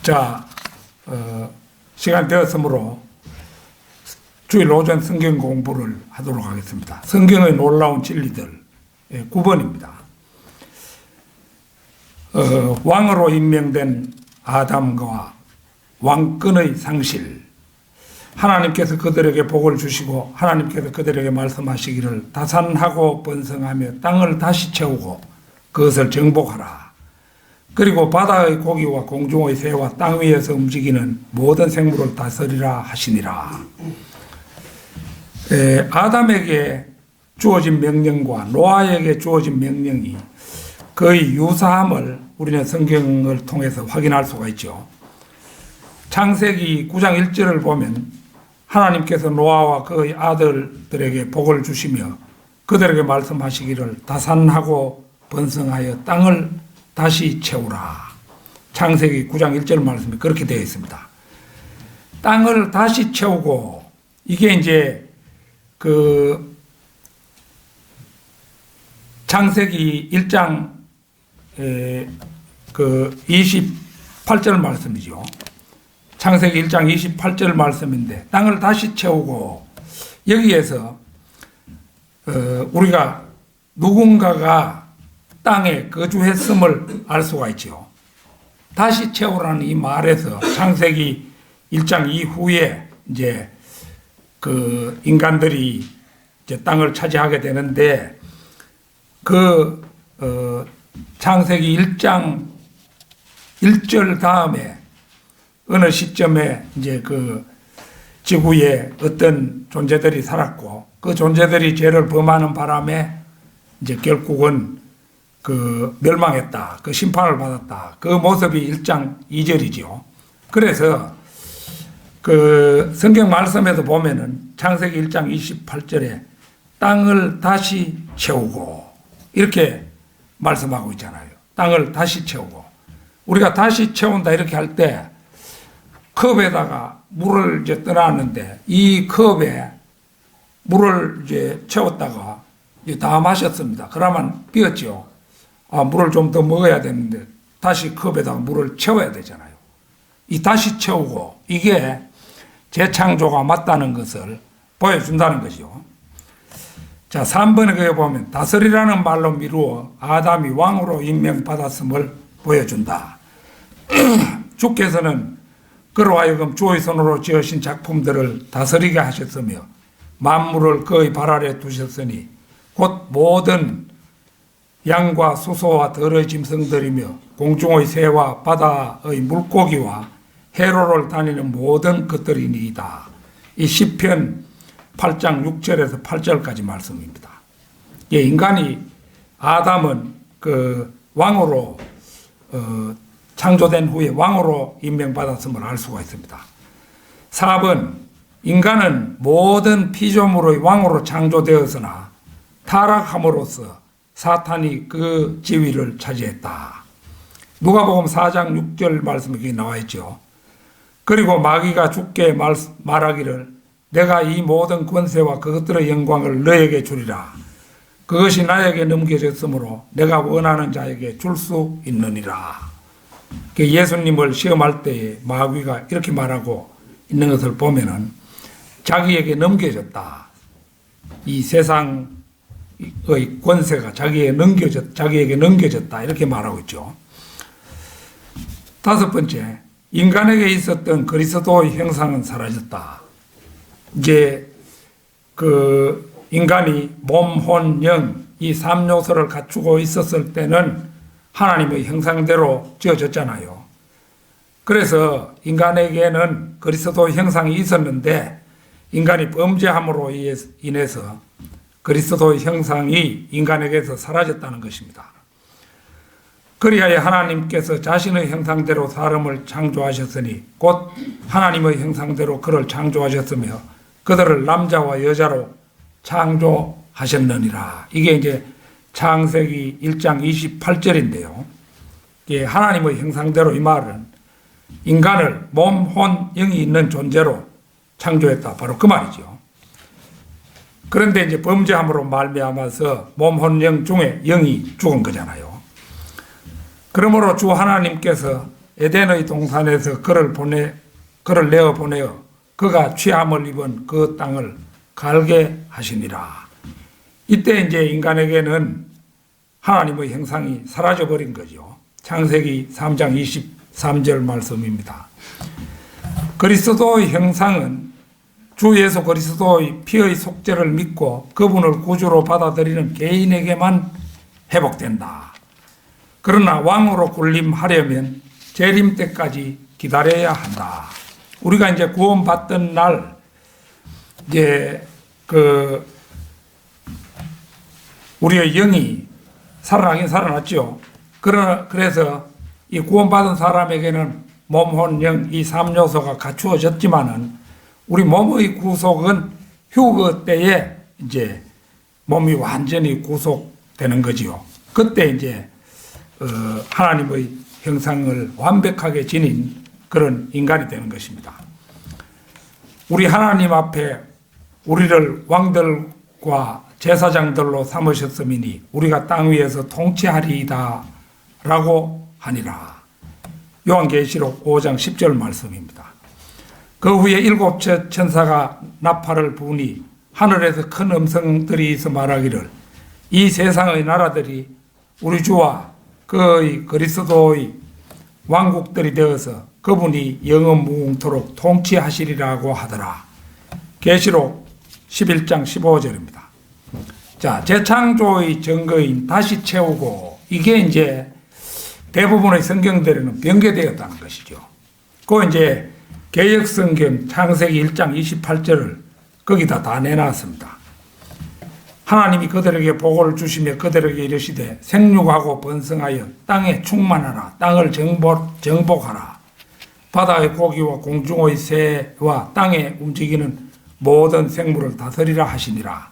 자, 시간 되었으므로 주일 오전 성경 공부를 하도록 하겠습니다. 성경의 놀라운 진리들 9번입니다. 왕으로 임명된 아담과 왕권의 상실, 하나님께서 그들에게 복을 주시고 하나님께서 그들에게 말씀하시기를 다산하고 번성하며 땅을 다시 채우고 그것을 정복하라. 그리고 바다의 고기와 공중의 새와 땅 위에서 움직이는 모든 생물을 다스리라 하시니라. 아담에게 주어진 명령과 노아에게 주어진 명령이 거의 유사함을 우리는 성경을 통해서 확인할 수가 있죠. 창세기 9장 1절을 보면 하나님께서 노아와 그의 아들들에게 복을 주시며 그들에게 말씀하시기를 다산하고 번성하여 땅을 다시 채우라. 창세기 9장 1절 말씀이 그렇게 되어 있습니다. 땅을 다시 채우고, 이게 이제 창세기 1장 28절 말씀이죠. 창세기 1장 28절 말씀인데, 땅을 다시 채우고, 여기에서 우리가 누군가가 땅에 거주했음을 알 수가 있죠. 다시 채우라는 이 말에서 창세기 1장 이후에 이제 인간들이 이제 땅을 차지하게 되는데, 창세기 1장 1절 다음에 어느 시점에 이제 지구에 어떤 존재들이 살았고, 그 존재들이 죄를 범하는 바람에 이제 결국은 멸망했다. 심판을 받았다. 그 모습이 1장 2절이죠. 그래서 성경 말씀에도 보면은 창세기 1장 28절에 땅을 다시 채우고 이렇게 말씀하고 있잖아요. 땅을 다시 채우고. 우리가 다시 채운다 이렇게 할 때 컵에다가 물을 이제 떠놨는데 이 컵에 물을 이제 채웠다가 이제 다 마셨습니다. 그러면 비었죠. 물을 좀 더 먹어야 되는데 다시 컵에다가 물을 채워야 되잖아요. 이 다시 채우고 이게 재창조가 맞다는 것을 보여준다는 거죠. 자, 3번에 거기 보면 다스리라는 말로 미루어 아담이 왕으로 임명받았음을 보여준다. 주께서는 그로 하여금 주의 손으로 지으신 작품들을 다스리게 하셨으며 만물을 그의 발 아래 두셨으니 곧 모든 양과 수소와 들의 짐승들이며 공중의 새와 바다의 물고기와 해로를 다니는 모든 것들이니이다. 이 시편 8장 6절에서 8절까지 말씀입니다. 인간이 아담은 왕으로 창조된 후에 왕으로 임명받았음을 알 수가 있습니다. 4번, 인간은 모든 피조물의 왕으로 창조되었으나 타락함으로써 사탄이 그 지위를 차지했다. 누가복음 4장 6절 말씀이 여기 나와 있죠. 그리고 마귀가 주께 말하기를 내가 이 모든 권세와 그것들의 영광을 너에게 주리라. 그것이 나에게 넘겨졌으므로 내가 원하는 자에게 줄 수 있느니라. 예수님을 시험할 때에 마귀가 이렇게 말하고 있는 것을 보면은 자기에게 넘겨졌다. 이 세상의 권세가 자기에게 넘겨졌다. 이렇게 말하고 있죠. 5번째, 인간에게 있었던 그리스도의 형상은 사라졌다. 이제 인간이 몸, 혼, 영, 이 3요소를 갖추고 있었을 때는 하나님의 형상대로 지어졌잖아요. 그래서 인간에게는 그리스도의 형상이 있었는데 인간이 범죄함으로 인해서 그리스도의 형상이 인간에게서 사라졌다는 것입니다. 그리하여 하나님께서 자신의 형상대로 사람을 창조하셨으니 곧 하나님의 형상대로 그를 창조하셨으며 그들을 남자와 여자로 창조하셨느니라. 이게 이제 창세기 1장 28절인데요. 하나님의 형상대로 이 말은 인간을 몸, 혼, 영이 있는 존재로 창조했다. 바로 그 말이죠. 그런데 이제 범죄함으로 말미암아서 몸, 혼, 영 중에 영이 죽은 거잖아요. 그러므로 주 하나님께서 에덴의 동산에서 그를 내어 보내어 그가 취함을 입은 그 땅을 갈게 하시니라. 이때 이제 인간에게는 하나님의 형상이 사라져 버린 거죠. 창세기 3장 23절 말씀입니다. 그리스도의 형상은 주 예수 그리스도의 피의 속죄를 믿고 그분을 구주로 받아들이는 개인에게만 회복된다. 그러나 왕으로 군림하려면 재림 때까지 기다려야 한다. 우리가 이제 구원받던 날 이제 우리의 영이 살아나긴 살아났죠. 그래서 이 구원받은 사람에게는 몸, 혼, 영 이 3요소가 갖추어졌지만은 우리 몸의 구속은 휴거 때에 이제 몸이 완전히 구속되는 거지요. 그때 이제 하나님의 형상을 완벽하게 지닌 그런 인간이 되는 것입니다. 우리 하나님 앞에 우리를 왕들과 제사장들로 삼으셨음이니 우리가 땅 위에서 통치하리이다 라고 하니라. 요한계시록 5장 10절 말씀입니다. 그 후에 일곱 천사가 나팔을 부으니 하늘에서 큰 음성들이 있어 말하기를 이 세상의 나라들이 우리 주와 그의 그리스도의 왕국들이 되어서 그분이 영원무궁토록 통치하시리라고 하더라. 계시록 11장 15절입니다. 자, 재창조의 증거인 다시 채우고 이게 이제 대부분의 성경들에는 변개되었다는 것이죠. 그 이제 개역성경 창세기 1장 28절을 거기다 다 내놨습니다. 하나님이 그들에게 복을 주시며 그들에게 이르시되 생육하고 번성하여 땅에 충만하라. 땅을 정복하라. 바다의 고기와 공중의 새와 땅에 움직이는 모든 생물을 다스리라 하시니라.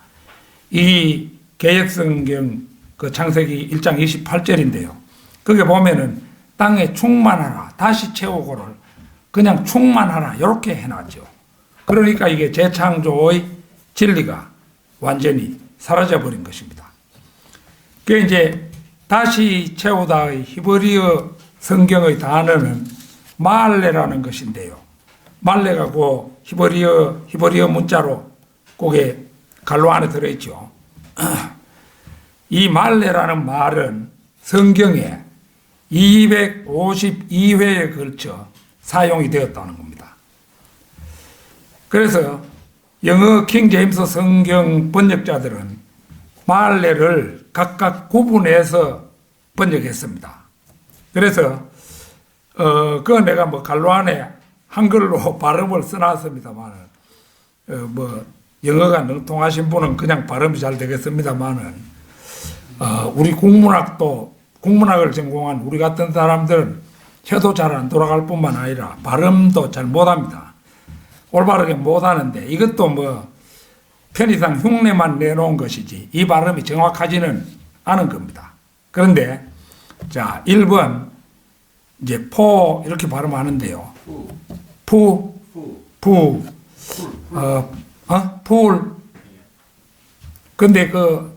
이 개역성경 그 창세기 1장 28절인데요. 거기에 보면은 땅에 충만하라. 다시 채우고를 그냥 충만하라. 이렇게 해놨죠. 그러니까 이게 재창조의 진리가 완전히 사라져버린 것입니다. 그 이제 다시 채우다의 히브리어 성경의 단어는 말레라는 것인데요. 말레가 그 히브리어 문자로 그게 갈로 안에 들어있죠. 이 말레라는 말은 성경에 252회에 걸쳐 사용이 되었다는 겁니다. 그래서 영어 킹 제임스 성경 번역자들은 말레를 각각 구분해서 번역했습니다. 그래서 그 내가 뭐 갈로 안에 한글로 발음을 써놨습니다만은 뭐 영어가 능통하신 분은 그냥 발음이 잘 되겠습니다만은 우리 국문학을 전공한 우리 같은 사람들은 혀도 잘 안 돌아갈 뿐만 아니라 발음도 잘 못합니다. 올바르게 못하는데 이것도 뭐 편의상 흉내만 내놓은 것이지 이 발음이 정확하지는 않은 겁니다. 그런데 자 1번 이제 포 이렇게 발음하는데요. 풀 근데 그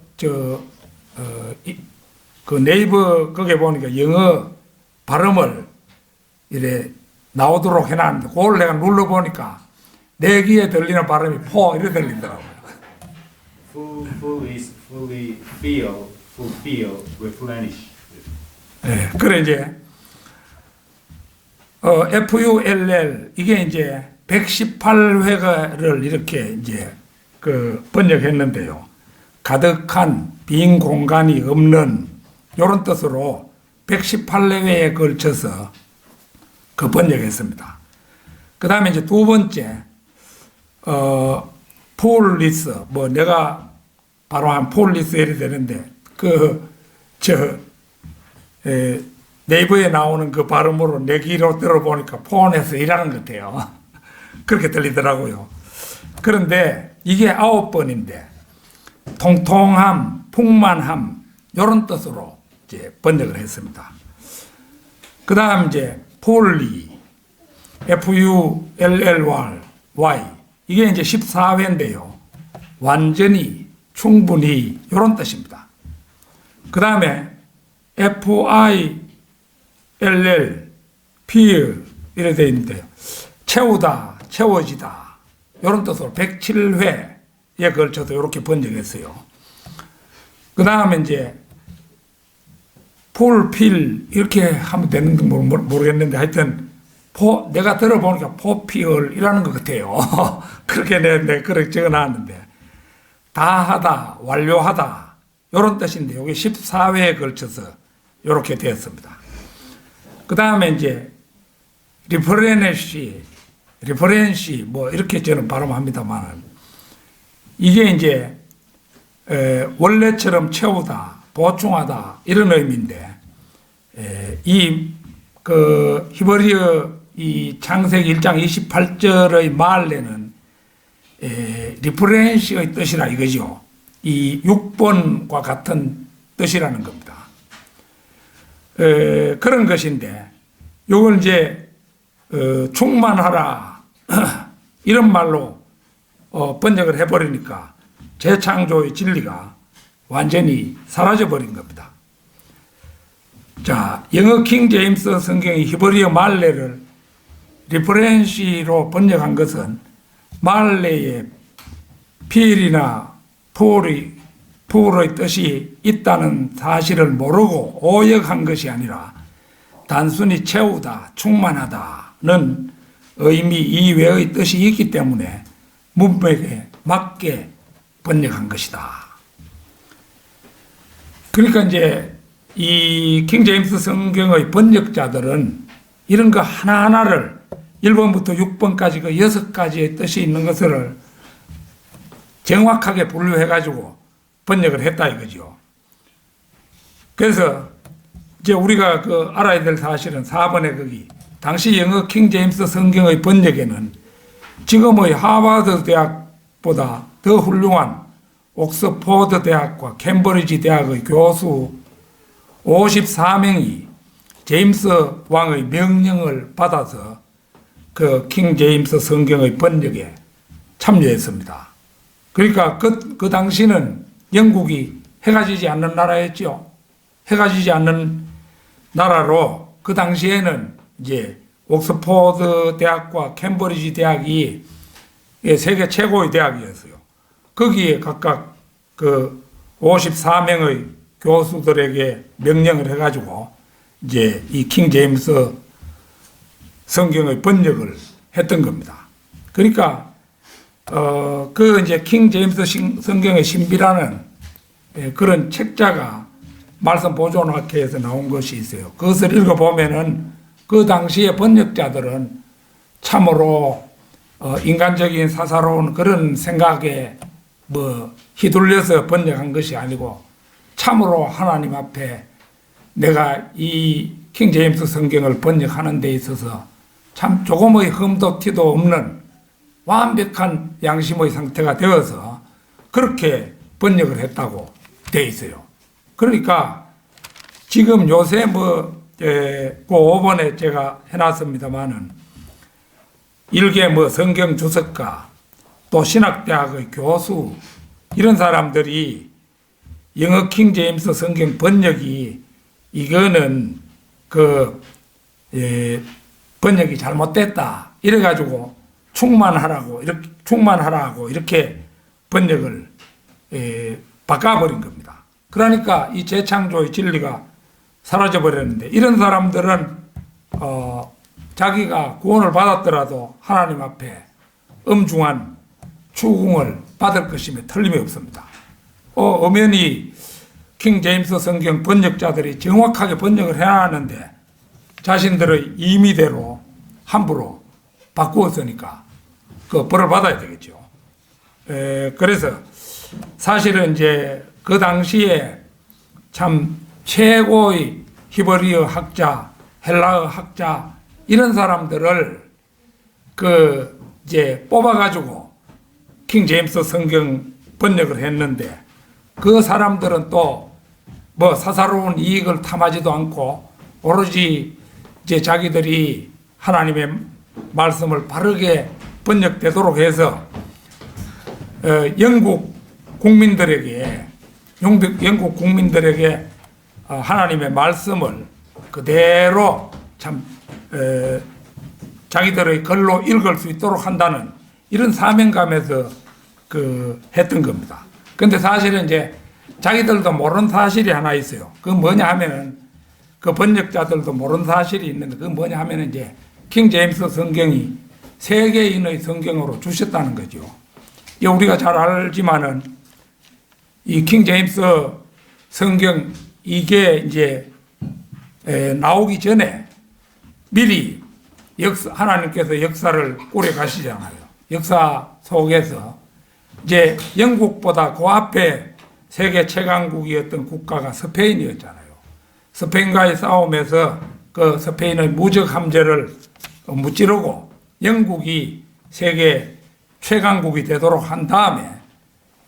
네이버 거기에 보니까 영어 발음을 이래 나오도록 해놨는데 그걸 내가 눌러보니까 내 귀에 들리는 발음이 포 이래 들리더라고요. Full is fulfill, replenish. 네, 그래 이제 FULL 이게 이제 118회를 이렇게 이제 그 번역했는데요. 가득한 빈 공간이 없는 이런 뜻으로 118회에 걸쳐서 그 번역했습니다. 그 다음에 이제 두 번째 폴리스 뭐 내가 바로 한 폴리스 이래 되는데 네이버에 나오는 그 발음으로 내 귀로 들어보니까 폰에서 일하는 것 같아요. 그렇게 들리더라고요. 그런데 이게 9번인데 통통함, 풍만함 이런 뜻으로 이제 번역을 했습니다. 그 다음 이제 폴리 FULLY 이게 이제 14회인데요. 완전히 충분히 이런 뜻입니다. 그 다음에 FILL 필 이래 되어 있는데요. 채우다, 채워지다 이런 뜻으로 107회에 걸쳐서 이렇게 번역했어요. 그 다음에 이제 풀필 이렇게 하면 되는지 모르겠는데 하여튼 내가 들어보니까 포피얼이라는 것 같아요. 그렇게 내가 그렇게 적어놨는데 다하다, 완료하다 이런 뜻인데 여기 14회에 걸쳐서 이렇게 되었습니다. 그 다음에 이제 리퍼렌시 뭐 이렇게 저는 발음합니다만 이게 이제 원래처럼 채우다, 보충하다 이런 의미인데 이 그 히브리어 이 창세기 1장 28절의 말에는 리프렌시의 뜻이라 이거죠. 이 6번과 같은 뜻이라는 겁니다. 그런 것인데 이걸 이제 충만하라 이런 말로 번역을 해버리니까 재창조의 진리가 완전히 사라져버린 겁니다. 자, 영어 킹 제임스 성경의 히브리어 말레를 리퍼렌시로 번역한 것은 말레에 필이나 풀의 뜻이 있다는 사실을 모르고 오역한 것이 아니라 단순히 채우다, 충만하다는 의미 이외의 뜻이 있기 때문에 문맥에 맞게 번역한 것이다. 그러니까 이제 이 킹 제임스 성경의 번역자들은 이런 거 하나하나를 1번부터 6번까지 그 6가지의 뜻이 있는 것을 정확하게 분류해가지고 번역을 했다 이거죠. 그래서 이제 우리가 그 알아야 될 사실은 4번에 거기 당시 영어 킹 제임스 성경의 번역에는 지금의 하버드 대학보다 더 훌륭한 옥스포드 대학과 캠브리지 대학의 교수 54명이 제임스 왕의 명령을 받아서 그 킹 제임스 성경의 번역에 참여했습니다. 그러니까 그 당시는 영국이 해가 지지 않는 나라였죠. 해가 지지 않는 나라로 그 당시에는 이제 옥스포드 대학과 캠브리지 대학이 세계 최고의 대학이었어요. 거기에 각각 그 54명의 교수들에게 명령을 해가지고 이제 이 킹 제임스 성경의 번역을 했던 겁니다. 그러니까 그 이제 킹 제임스 성경의 신비라는 그런 책자가 말씀 보존학회에서 나온 것이 있어요. 그것을 읽어보면은 그 당시의 번역자들은 참으로 인간적인 사사로운 그런 생각에 뭐 휘둘려서 번역한 것이 아니고 참으로 하나님 앞에 내가 이 킹 제임스 성경을 번역하는 데 있어서 참 조금의 흠도 티도 없는 완벽한 양심의 상태가 되어서 그렇게 번역을 했다고 돼 있어요. 그러니까 지금 요새 그 5번에 제가 해놨습니다만은 일개 성경 주석가 또 신학대학의 교수 이런 사람들이 영어 킹 제임스 성경 번역이 이거는 번역이 잘못됐다 이래가지고 충만하라고 이렇게 번역을 바꿔버린 겁니다. 그러니까 이 재창조의 진리가 사라져버렸는데 이런 사람들은 자기가 구원을 받았더라도 하나님 앞에 엄중한 추궁을 받을 것임에 틀림이 없습니다. 엄연히 킹 제임스 성경 번역자들이 정확하게 번역을 해야 하는데 자신들의 임의대로 함부로 바꾸었으니까 그 벌을 받아야 되겠죠. 그래서 사실은 이제 그 당시에 참 최고의 히브리어 학자, 헬라어 학자 이런 사람들을 이제 뽑아가지고 킹 제임스 성경 번역을 했는데 그 사람들은 또 사사로운 이익을 탐하지도 않고 오로지 이제 자기들이 하나님의 말씀을 바르게 번역되도록 해서 영국 국민들에게 하나님의 말씀을 그대로 참 자기들의 글로 읽을 수 있도록 한다는 이런 사명감에서 했던 겁니다. 근데 사실은 이제 자기들도 모르는 사실이 하나 있어요. 그건 뭐냐 하면은 그 번역자들도 모르는 사실이 있는데 그건 뭐냐 하면은 이제 킹 제임스 성경이 세계인의 성경으로 주셨다는 거죠. 우리가 잘 알지만은 이 킹 제임스 성경 이게 이제 나오기 전에 미리 하나님께서 역사를 꾸려 가시잖아요. 역사 속에서 이제 영국보다 그 앞에 세계 최강국이었던 국가가 스페인이었잖아요. 스페인과의 싸움에서 그 스페인의 무적 함재를 무찌르고 영국이 세계 최강국이 되도록 한 다음에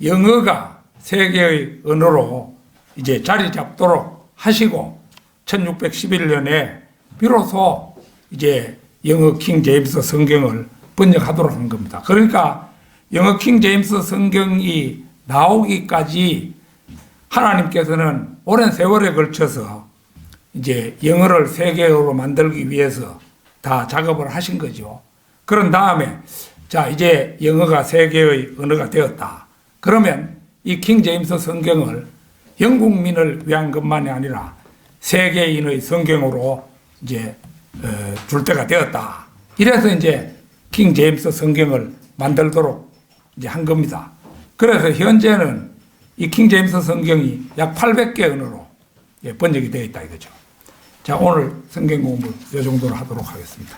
영어가 세계의 언어로 이제 자리 잡도록 하시고 1611년에 비로소 이제 영어 킹 제임스 성경을 번역하도록 한 겁니다. 그러니까 영어 킹 제임스 성경이 나오기까지 하나님께서는 오랜 세월에 걸쳐서 이제 영어를 세계어로 만들기 위해서 다 작업을 하신 거죠. 그런 다음에 자 이제 영어가 세계의 언어가 되었다. 그러면 이 킹 제임스 성경을 영국민을 위한 것만이 아니라 세계인의 성경으로 이제 줄 때가 되었다. 이래서 이제 킹 제임스 성경을 만들도록 이제 한 겁니다. 그래서 현재는 이 킹 제임스 성경이 약 800개 언어로 번역이 되어 있다 이거죠. 자, 오늘 성경 공부 이 정도로 하도록 하겠습니다.